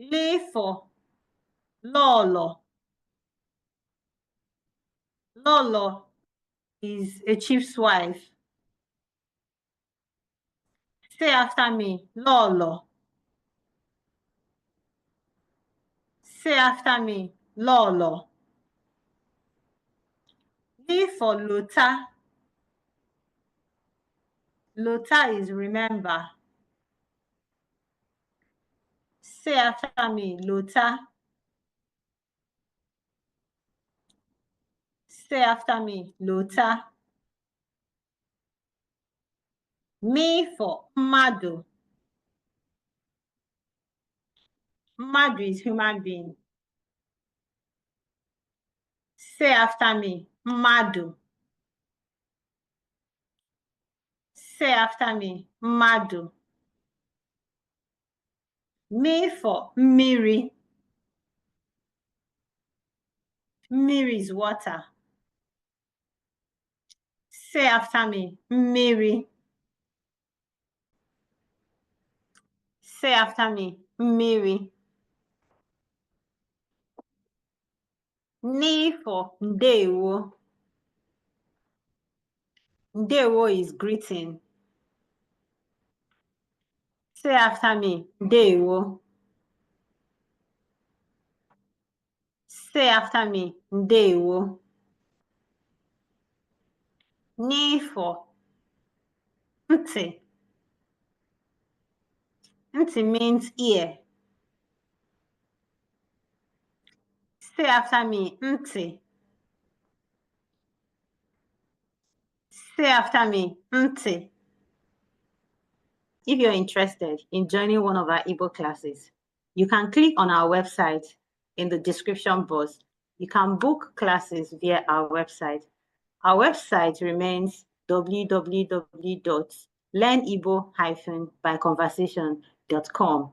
L for Lolo. Lolo is a chief's wife. Say after me, Lolo. Say after me, Lolo. L for Lota. Lota is remember. Say after me, Lota. Say after me, Lota. M for Mmadu. Mmadu is human being. Say after me, Mmadu. Say after me, Mmadu. M for Mmiri. Mmiri is water. Say after me, Mmiri. Say after me, Mmiri. N for Ndewo. Ndewo is greeting. Say after me, Ndewo. Say after me, Ndewo. N for Nti. Nti means ear. Say after me, Nti. Say after me, Nti. If you're interested in joining one of our Igbo classes, you can click on our website in the description box. You can book classes via our website. Our website remains www.learnigbo-byconversation.com.